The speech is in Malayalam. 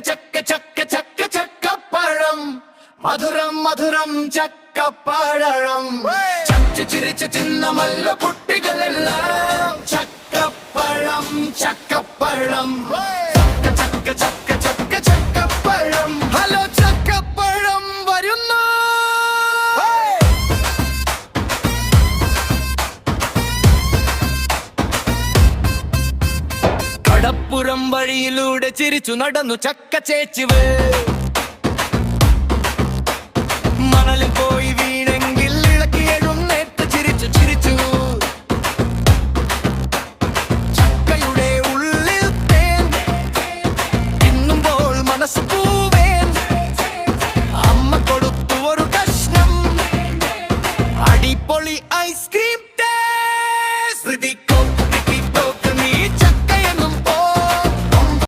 ചക്ക ചക്ക ചക്ക ചക്കപ്പഴം മധുരം മധുരം ചക്കപ്പഴം ചച്ചു ചിരിച്ച് ചിന്നമല്ല കുട്ടികളെല്ലാം ചക്കപ്പഴം ചക്കപ്പഴം ചക്ക ചക്ക ചക്ക ചക്കപ്പഴം ഹലോ ചക്കപ്പഴം വരുന്നു കടപ്പുറം വഴിയിലൂടെ ചിരിച്ചു നടന്നു ചക്ക ചേച്ചിവേ